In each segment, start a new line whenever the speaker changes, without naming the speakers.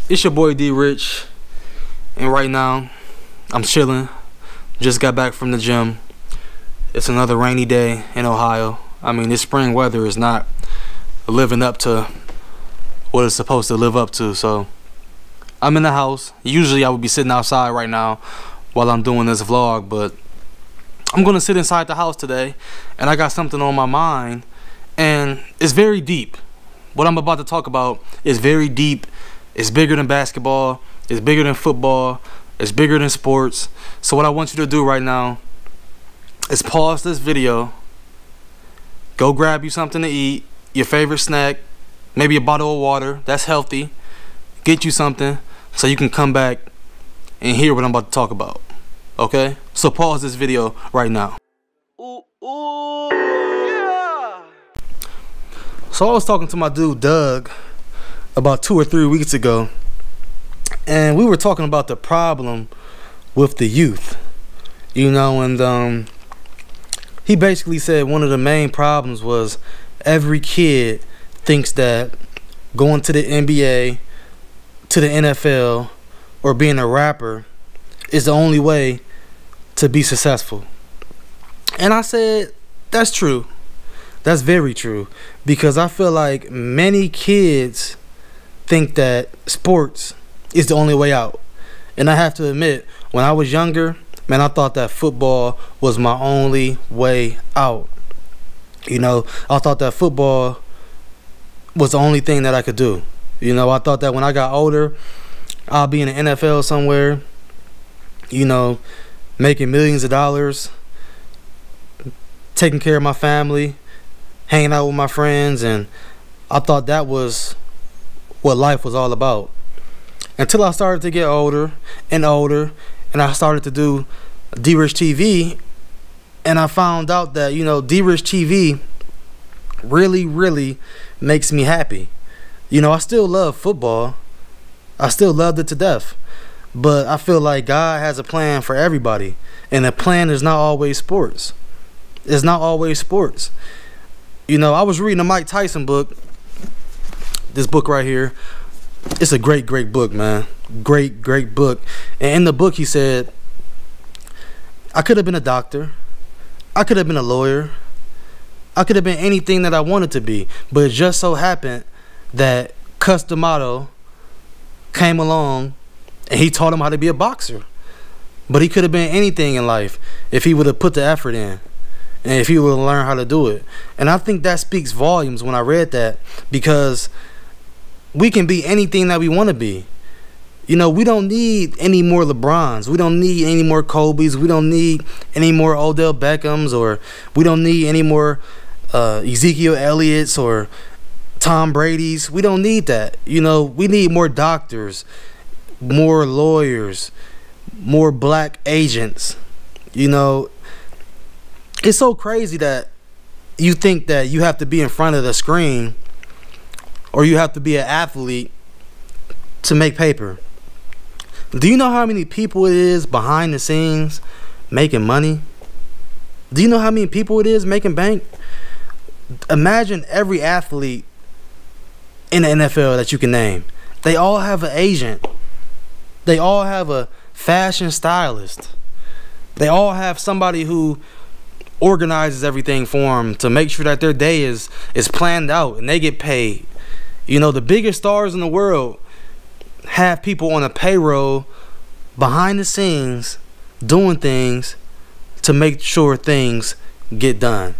It's your boy D Rich, and right now I'm chilling. Just got back from the gym. It's another rainy day in Ohio. I mean, this spring weather is not living up to what it's supposed to live up to. So I'm in the house. Usually I would be sitting outside right now while I'm doing this vlog, but I'm gonna sit inside the house today, and I got something on my mind, and it's very deep. What I'm about to talk about is very deep. It's bigger than basketball. It's bigger than football. It's bigger than sports. So what I want you to do right now is pause this video, go grab you something to eat, your favorite snack, maybe a bottle of water, that's healthy. Get you something so you can come back and hear what I'm about to talk about. Okay? So pause this video right now. Ooh, yeah. So I was talking to my dude Doug about 2 or 3 weeks ago, and we were talking about the problem with the youth, you know, and he basically said one of the main problems was every kid thinks that going to the NBA, to the NFL, or being a rapper is the only way to be successful. And I said, that's true. That's very true, because I feel like many kids think that sports is the only way out. And I have to admit, when I was younger, man, I thought that football was my only way out. You know, I thought that football was the only thing that I could do. You know, I thought that when I got older, I'll be in the NFL somewhere, you know, making millions of dollars, taking care of my family, hanging out with my friends, and I thought that was what life was all about. Until I started to get older and older, and I started to do D Rich TV, and I found out that, you know, D Rich TV really makes me happy. You know, I still love football. I still loved it to death. But I feel like God has a plan for everybody, and the plan is not always sports. It's not always sports. You know, I was reading a Mike Tyson book, this book right here. It's a great book, man. Great book. And in the book he said, I could have been a doctor, I could have been a lawyer, I could have been anything that I wanted to be, but it just so happened that Cus D'Amato came along and he taught him how to be a boxer. But he could have been anything in life if he would have put the effort in, and if he would have learned how to do it. And I think that speaks volumes when I read that, because we can be anything that we want to be. You know, we don't need any more LeBrons. We don't need any more Kobe's. We don't need any more Odell Beckham's, or we don't need any more Ezekiel Elliott's or Tom Brady's. We don't need that. You know, we need more doctors, more lawyers, more black agents. You know, it's so crazy that you think that you have to be in front of the screen, or you have to be an athlete to make paper. Do you know how many people it is behind the scenes making money? Do you know how many people it is making bank? Imagine every athlete in the NFL that you can name. They all have an agent. They all have a fashion stylist. They all have somebody who organizes everything for them to make sure that their day is planned out and they get paid. You know, the biggest stars in the world have people on a payroll behind the scenes doing things to make sure things get done.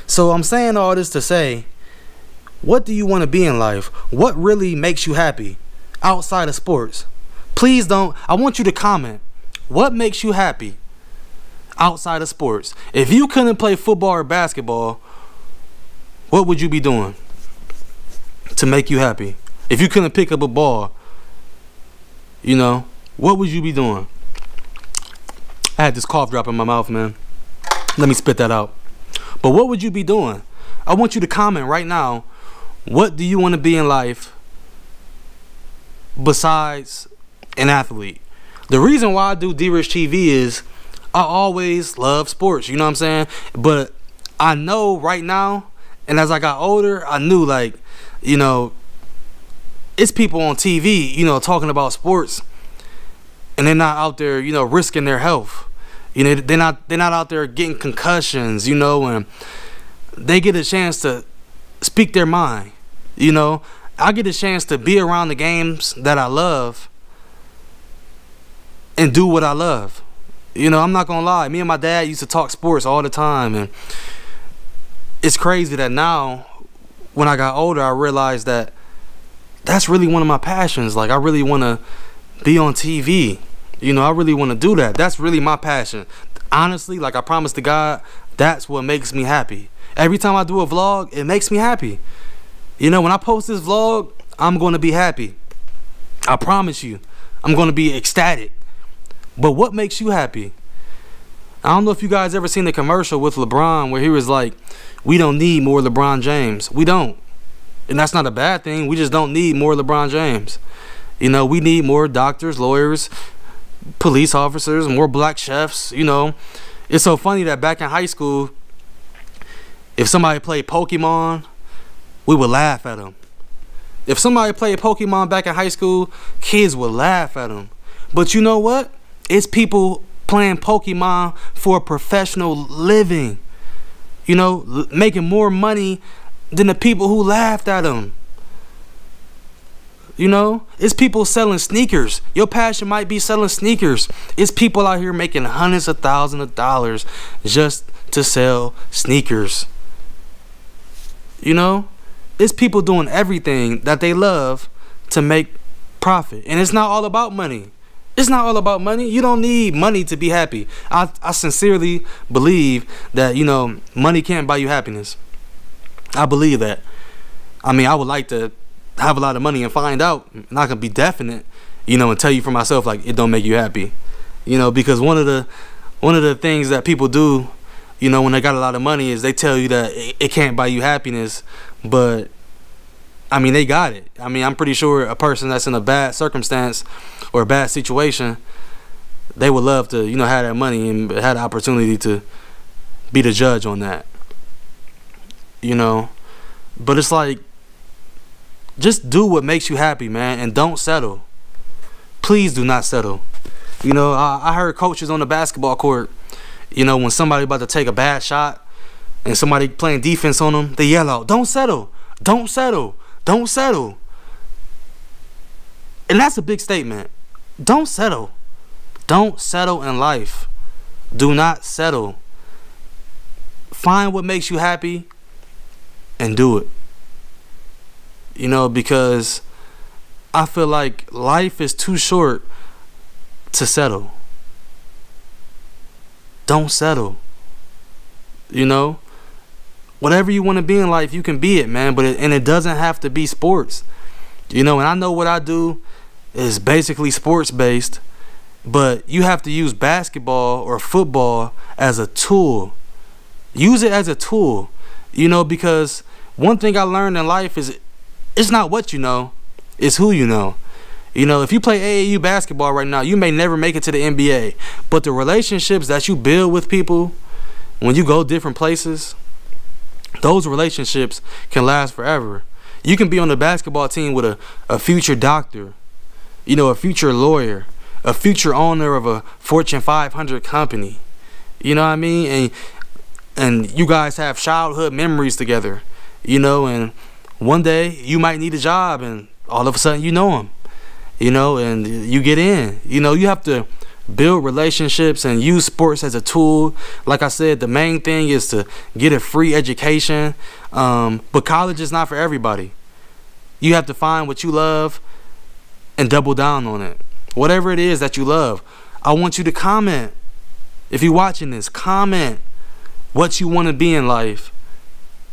So I'm saying all this to say, what do you want to be in life? What really makes you happy outside of sports? Please don't. I want you to comment. What makes you happy outside of sports? If you couldn't play football or basketball, what would you be doing to make you happy? If you couldn't pick up a ball, you know, what would you be doing? I had this cough drop in my mouth, man. Let me spit that out. But what would you be doing? I want you to comment right now. What do you want to be in life besides an athlete? The reason why I do D Rich TV is I always love sports, you know what I'm saying? But I know right now, and as I got older, I knew, like, you know, it's people on TV, you know, talking about sports, and they're not out there, you know, risking their health. You know, they're not out there getting concussions, you know, and they get a chance to speak their mind. You know, I get a chance to be around the games that I love and do what I love. You know, I'm not gonna lie, me and my dad used to talk sports all the time, and it's crazy that now when I got older I realized that that's really one of my passions. Like, I really want to be on TV. You know, I really want to do that. That's really my passion. Honestly, like, I promise to God, that's what makes me happy. Every time I do a vlog, it makes me happy. You know, when I post this vlog, I'm going to be happy. I promise you, I'm going to be ecstatic. But what makes you happy? I don't know if you guys ever seen the commercial with LeBron where he was like, we don't need more LeBron James. We don't. And that's not a bad thing. We just don't need more LeBron James. You know, we need more doctors, lawyers, police officers, more black chefs. You know, it's so funny that back in high school, if somebody played Pokemon, we would laugh at them. If somebody played Pokemon back in high school, kids would laugh at them. But you know what? It's people playing Pokemon for a professional living. You know, making more money than the people who laughed at them. You know, it's people selling sneakers. Your passion might be selling sneakers. It's people out here making hundreds of thousands of dollars just to sell sneakers. You know, it's people doing everything that they love to make profit. And it's not all about money. It's not all about money. You don't need money to be happy. I sincerely believe that, you know, money can't buy you happiness. I believe that. I mean, I would like to have a lot of money and find out, and I can be definite, you know, and tell you for myself, like, it don't make you happy. You know, because one of the things that people do, you know, when they got a lot of money is they tell you that it can't buy you happiness. But I mean, they got it. I mean, I'm pretty sure a person that's in a bad circumstance or a bad situation, they would love to, you know, have that money and have the opportunity to be the judge on that. You know, but it's like, just do what makes you happy, man, and don't settle. Please do not settle. You know, I heard coaches on the basketball court, you know, when somebody about to take a bad shot and somebody playing defense on them, they yell out, don't settle, don't settle, don't settle. And that's a big statement. Don't settle. Don't settle in life. Do not settle. Find what makes you happy and do it. You know, because I feel like life is too short to settle. Don't settle. You know, whatever you want to be in life, you can be it, man. But it doesn't have to be sports. You know, and I know what I do is basically sports based, but you have to use basketball or football as a tool. Use it as a tool. You know, because one thing I learned in life is it's not what you know, it's who you know. You know, if you play AAU basketball right now, you may never make it to the NBA. But the relationships that you build with people when you go different places, those relationships can last forever. You can be on the basketball team with a future doctor, you know, a future lawyer, a future owner of a Fortune 500 company. You know what I mean? And you guys have childhood memories together, you know, and one day you might need a job and all of a sudden you know him, you know, and you get in. You know, you have to build relationships and use sports as a tool. Like I said, the main thing is to get a free education, but college is not for everybody. You have to find what you love and double down on it. Whatever it is that you love, I want you to comment. If you're watching this, comment what you want to be in life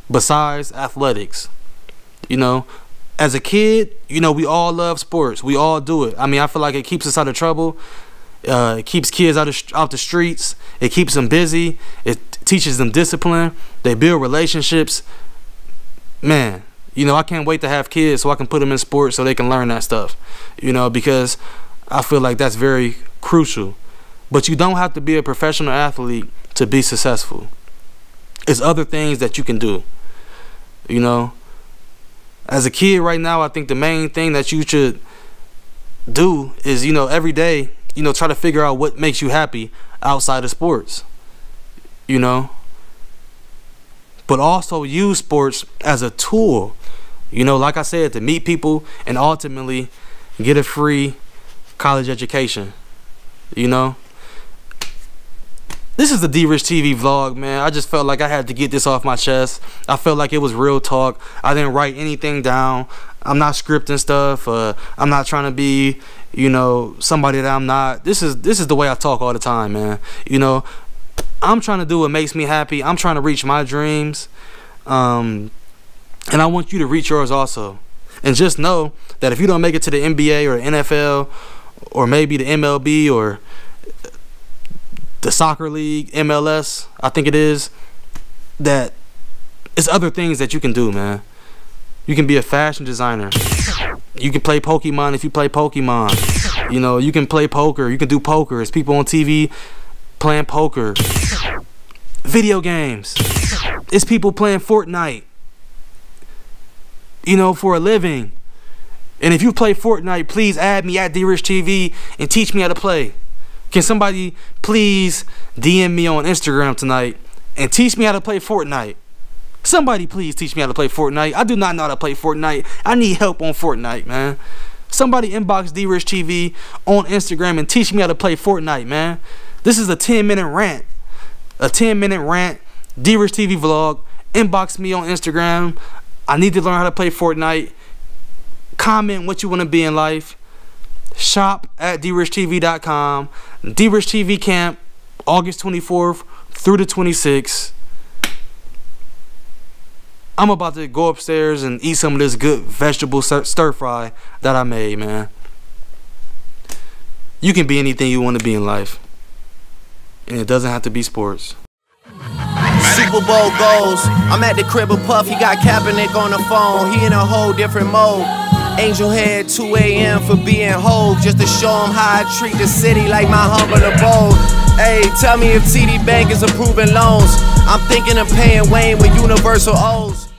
besides athletics. You know, as a kid, you know, we all love sports. We all do it. I mean, I feel like it keeps us out of trouble. It keeps kids out the streets. It keeps them busy. It teaches them discipline. They build relationships. Man, you know, I can't wait to have kids so I can put them in sports so they can learn that stuff. You know, because I feel like that's very crucial. But you don't have to be a professional athlete to be successful. It's other things that you can do. You know, As a kid right now, I think the main thing that you should do is, every day, try to figure out what makes you happy outside of sports, but also use sports as a tool, like I said, to meet people and ultimately get a free college education. This is the D-Rich TV vlog, man. I just felt like I had to get this off my chest. I felt like it was real talk. I didn't write anything down. I'm not scripting stuff. I'm not trying to be, somebody that I'm not. This is the way I talk all the time, man. I'm trying to do what makes me happy. I'm trying to reach my dreams. And I want you to reach yours also. And just know that if you don't make it to the NBA or NFL or maybe the MLB or the soccer league, MLS, I think it is, that it's other things that you can do, man. You can be a fashion designer. You can play Pokemon if you play Pokemon. You can play poker. You can do poker. It's people on TV playing poker. Video games. It's people playing Fortnite, for a living. And if you play Fortnite, please add me at D-Rich TV and teach me how to play. Can somebody please DM me on Instagram tonight and teach me how to play Fortnite? Somebody please teach me how to play Fortnite. I do not know how to play Fortnite. I need help on Fortnite, man. Somebody inbox D-Rich TV on Instagram and teach me how to play Fortnite, man. This is a 10-minute rant. A 10-minute rant. D-Rich TV vlog. Inbox me on Instagram. I need to learn how to play Fortnite. Comment what you want to be in life. Shop at drichtv.com. D-Rich TV Camp, August 24th through the 26th. I'm about to go upstairs and eat some of this good vegetable stir fry that I made, man. You can be anything you want to be in life, and it doesn't have to be sports.
Super Bowl goals. I'm at the crib of Puff. He got Kaepernick on the phone. He in a whole different mode. Angel Head 2 a.m. for being Hove, just to show him how I treat the city like my humble abode. Hey, tell me if TD Bank is approving loans. I'm thinking of paying Wayne with universal O's.